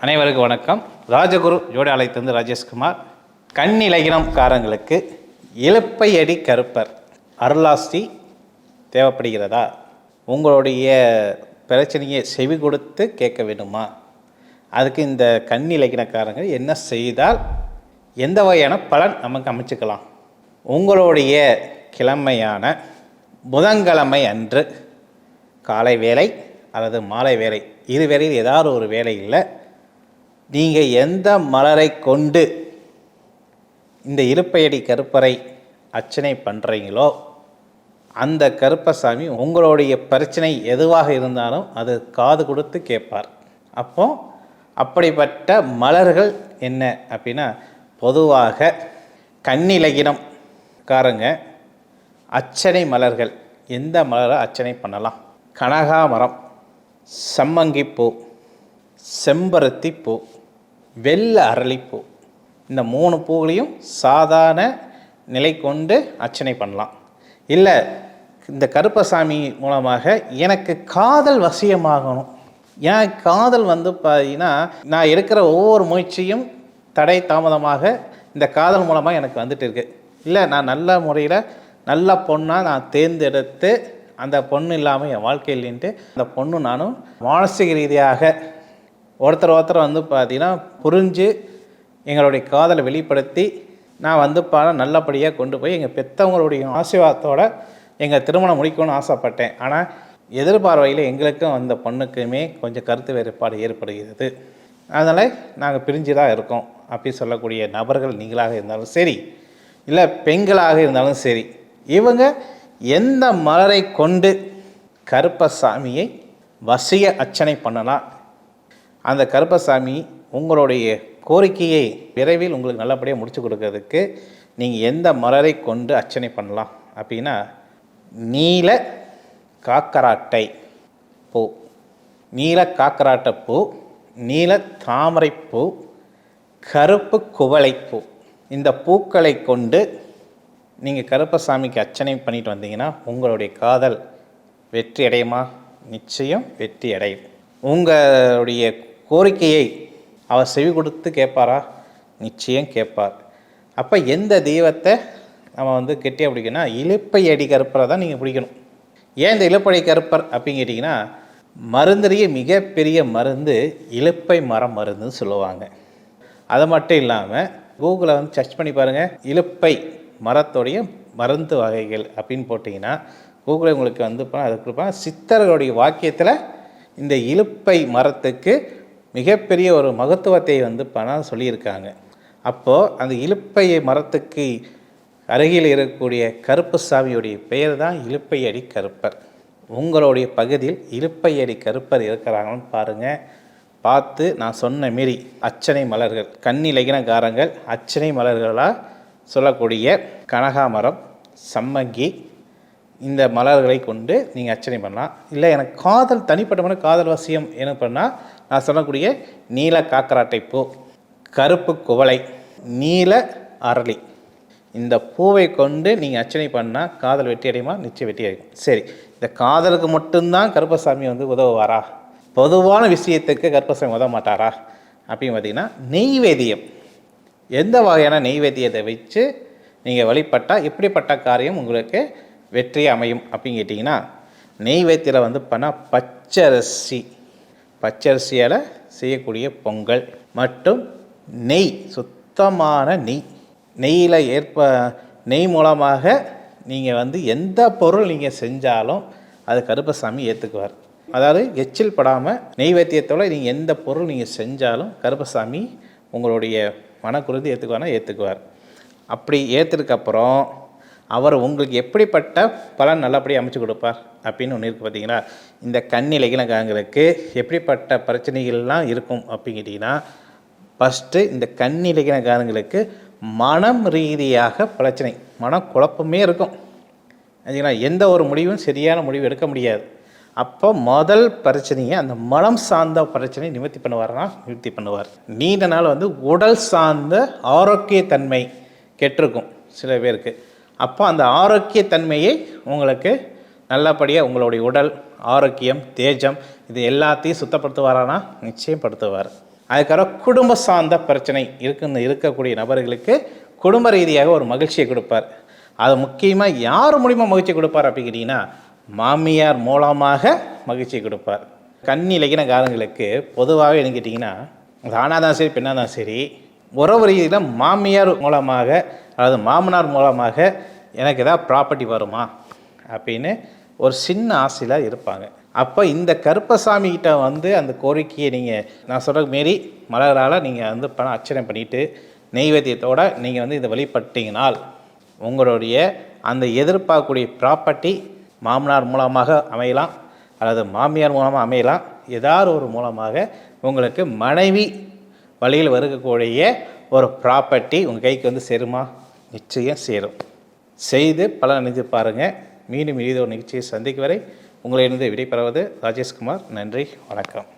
அனைவருக்கும் வணக்கம். ராஜகுரு ஜோடி ஆலயத்திலிருந்து ராஜேஷ்குமார். கன்னி லக்னம்காரங்களுக்கு இலுப்பை அடி கருப்பர் அருளாஸ்தி தேவைப்படுகிறதா? உங்களுடைய பிரச்சனையை செவி கொடுத்து கேட்க வேண்டுமா? அதுக்கு இந்த கன்னி லக்னக்காரங்க என்ன செய்தால் எந்த வகையான பலன் நமக்கு அமைச்சுக்கலாம்? உங்களுடைய கிழமையான புதன்கிழமை அன்று காலை வேலை அல்லது மாலை வேலை, இரு வேளையில் ஏதாவது ஒரு வேலையில் நீங்கள் எந்த மலரை கொண்டு இந்த இலுப்பையடி கருப்பரை அர்ச்சனை பண்ணுறீங்களோ அந்த கருப்பசாமி உங்களுடைய பிரச்சனை எதுவாக இருந்தாலும் அது காது கொடுத்து கேட்பார். அப்போது அப்படிப்பட்ட மலர்கள் என்ன அப்படின்னா, பொதுவாக கன்னி லக்னம்காரங்க அர்ச்சனை மலர்கள் எந்த மலரை அர்ச்சனை பண்ணலாம்? கனகாமரம், சம்மங்கிப்பூ, செம்பருத்தி பூ, வெள்ளை அரளிப்பூ, இந்த 3 பூக்களையும் சாதாரண நிலை கொண்டு அர்ச்சனை பண்ணலாம். இல்லை இந்த கருப்பசாமி மூலமாக எனக்கு காதல் வசியமாகணும், ஏன் காதல் பார்த்தீங்கன்னா நான் எடுக்கிற ஒவ்வொரு முயற்சியும் தடை தாமதமாக இந்த காதல் மூலமாக எனக்கு வந்துட்டு இருக்கு, இல்லை நான் நல்ல முறையில் நல்ல பொண்ணாக நான் தேர்ந்தெடுத்து அந்த பொண்ணு இல்லாமல் என் வாழ்க்கையில் நின்று அந்த பொண்ணு நானும் மானசீக ரீதியாக ஒருத்தர் பார்த்தீங்கன்னா புரிஞ்சு எங்களுடைய காதலை வெளிப்படுத்தி நான் நல்லபடியாக கொண்டு போய் எங்கள் பெற்றவங்களுடைய ஆசீர்வாதத்தோடு எங்கள் திருமணம் முடிக்கணும்னு ஆசைப்பட்டேன். ஆனால் எதிர்பார்வையில் எங்களுக்கும் அந்த பொண்ணுக்குமே கொஞ்சம் கருத்து வேறுபாடு ஏற்படுகிறது, அதனால் நாங்கள் பிரிஞ்சு தான் இருக்கோம் அப்படி சொல்லக்கூடிய நபர்கள் நீங்களாக இருந்தாலும் சரி, இல்லை பெண்களாக இருந்தாலும் சரி, இவங்க எந்த மலரை கொண்டு கருப்பசாமியை வசிய அர்ச்சனை பண்ணலாம்? அந்த கருப்பசாமி உங்களுடைய கோரிக்கையை விரைவில் உங்களுக்கு நல்லபடியாக முடிச்சு கொடுக்கறதுக்கு நீங்கள் எந்த மலரை கொண்டு அர்ச்சனை பண்ணலாம் அப்படின்னா, நீல காக்கராட்டை பூ, நீல காக்கராட்டை பூ, நீல தாமரைப்பூ, கருப்பு குவளைப்பூ, இந்த பூக்களை கொண்டு நீங்கள் கருப்பசாமிக்கு அர்ச்சனை பண்ணிட்டு வந்தீங்கன்னா உங்களுடைய காதல் வெற்றி அடையுமா? நிச்சயம் வெற்றி அடையும். உங்களுடைய கோரிக்கையை அவர் செவி கொடுத்து கேட்பாரா? நிச்சயம் கேட்பார். அப்போ எந்த தெய்வத்தை நம்ம கெட்டியாக பிடிக்கணும்னா இலுப்பை அடி கருப்பரை தான் நீங்கள் பிடிக்கணும். ஏன் இந்த இலுப்பை கருப்பர் அப்படின்னு கேட்டிங்கன்னா, மருந்துலேயே மிகப்பெரிய மருந்து இலுப்பை மரம் மருந்துன்னு சொல்லுவாங்க. அது மட்டும் இல்லாமல் கூகுளில் சர்ச் பண்ணி பாருங்கள், இலுப்பை மரத்துடைய மருந்து வகைகள் அப்படின்னு போட்டிங்கன்னா கூகுளில் உங்களுக்கு அதுக்கு கொடுப்பாங்க. சித்தர்களுடைய வாக்கியத்தில் இந்த இலுப்பை மரத்துக்கு மிகப்பெரிய ஒரு மகத்துவத்தை சொல்லியிருக்காங்க. அப்போது அந்த இலுப்பை மரத்துக்கு அருகில் இருக்கக்கூடிய கருப்பசாமியுடைய பெயர் தான் இலுப்பை அடி கருப்பர். உங்களுடைய பகுதியில் இலுப்பை அடி கருப்பர் இருக்கிறாங்கன்னு பாருங்கள். பார்த்து நான் சொன்ன மாரி அர்ச்சனை மலர்கள், கன்னி லக்னக்காரங்கள் அர்ச்சனை மலர்களாக சொல்லக்கூடிய கனகாமரம், சம்மங்கி, இந்த மலர்களை கொண்டு நீங்கள் அர்ச்சனை பண்ணலாம். இல்லை எனக்கு காதல் தனிப்பட்ட காதல் வசியம் என்ன பண்ணால் நான் சொல்லக்கூடிய நீல காக்கராட்டை பூ, கருப்பு குவளை, நீல அரளி, இந்த பூவை கொண்டு நீங்கள் அர்ச்சனை பண்ணால் காதல் வெற்றி அடையுமா? நிச்சயம் வெற்றி அடையும். சரி, இந்த காதலுக்கு மட்டும்தான் கருப்பசாமி உதவுவாரா? பொதுவான விஷயத்துக்கு கருப்பசாமி உதவ மாட்டாரா அப்படின்னு பார்த்தீங்கன்னா, நெய்வேத்தியம், எந்த வகையான நெய்வேத்தியத்தை வச்சு நீங்கள் வழிபட்டால் எப்படிப்பட்ட காரியம் உங்களுக்கு வெற்றி அமையும் அப்படின்னு கேட்டிங்கன்னா, நெய்வேத்தியில் பண்ணால் பச்சரிசியால் செய்யக்கூடிய பொங்கல் மற்றும் நெய், சுத்தமான நெய்யில் நெய் மூலமாக நீங்கள் எந்த பொருள் நீங்கள் செஞ்சாலும் அது கருப்பசாமி ஏற்றுக்குவார். அதாவது எச்சில் படாமல் நெய்வேத்தியத்தோடு நீங்கள் எந்த பொருள் நீங்கள் செஞ்சாலும் கருப்பசாமி உங்களுடைய மனக்குருதி ஏற்றுக்குவார். அப்படி ஏற்றுக்கப்புறம் அவர் உங்களுக்கு எப்படிப்பட்ட பலன் நல்லபடியாக அமைச்சு கொடுப்பார் அப்படின்னு ஒன்று இருக்குது. பார்த்தீங்களா, இந்த கன்னி லக்னக்காரங்களுக்கு எப்படிப்பட்ட பிரச்சனைகள்லாம் இருக்கும் அப்படின்னு கேட்டிங்கன்னா, ஃபஸ்ட்டு இந்த கன்னி லக்னக்காரங்களுக்கு மனம் ரீதியாக பிரச்சனை, மனக்குழப்பமே இருக்கும். சரிங்களா, எந்த ஒரு முடிவும் சரியான முடிவு எடுக்க முடியாது. அப்போ முதல் பிரச்சனையை அந்த மனம் சார்ந்த பிரச்சனையை நிவர்த்தி பண்ணுவார். நீண்ட நாள் உடல் சார்ந்த ஆரோக்கியத்தன்மை கெட்டிருக்கும் சில பேருக்கு. அப்போ அந்த ஆரோக்கியத்தன்மையை உங்களுக்கு நல்லபடியாக உங்களுடைய உடல் ஆரோக்கியம், தேஜம் இது எல்லாத்தையும் சுத்தப்படுத்துவாரானா? நிச்சயம் படுத்துவார். அதுக்கப்புறம் குடும்ப சார்ந்த பிரச்சனை இருக்கக்கூடிய நபர்களுக்கு குடும்ப ரீதியாக ஒரு மகிழ்ச்சியை கொடுப்பார். அது முக்கியமாக யார் மூலிமா மகிழ்ச்சி கொடுப்பார் அப்படிங்கிட்டிங்கன்னா மாமியார் மூலமாக மகிழ்ச்சி கொடுப்பார். கன்னி லக்னக்காரங்களுக்கு பொதுவாகவே என்ன கேட்டிங்கன்னா, அது ஆணாக தான் சரி பெண்ணாக தான் சரி, உறவு ரீதியில் மாமியார் மூலமாக அதாவது மாமனார் மூலமாக எனக்கு ஏதாவது ப்ராப்பர்ட்டி வருமா அப்படின்னு ஒரு சின்ன ஆசையில் இருப்பாங்க. அப்போ இந்த கருப்பசாமி கிட்ட அந்த கோரிக்கையை நீங்கள் நான் சொல்கிற மாரி மலரால் நீங்கள் பணம் அர்ச்சனை பண்ணிவிட்டு நெய்வேத்தியத்தோடு நீங்கள் இதை வழிபட்டீங்கனால் உங்களுடைய அந்த எதிர்பார்க்கக்கூடிய ப்ராப்பர்ட்டி மாமனார் மூலமாக அமையலாம் அல்லது மாமியார் மூலமாக அமையலாம். ஏதாவது ஒரு மூலமாக உங்களுக்கு மனைவி வழியில் வருகக்கூடிய ஒரு ப்ராப்பர்ட்டி உங்கள் கைக்கு சேருமா? நிச்சயம் சேரும். செய்து பலன் நினைத்து பாருங்கள். மீண்டும் ஒரு நிகழ்ச்சியை சந்திக்கும் வரை உங்களிடம் விடைபெறுவது ராஜேஷ்குமார். நன்றி, வணக்கம்.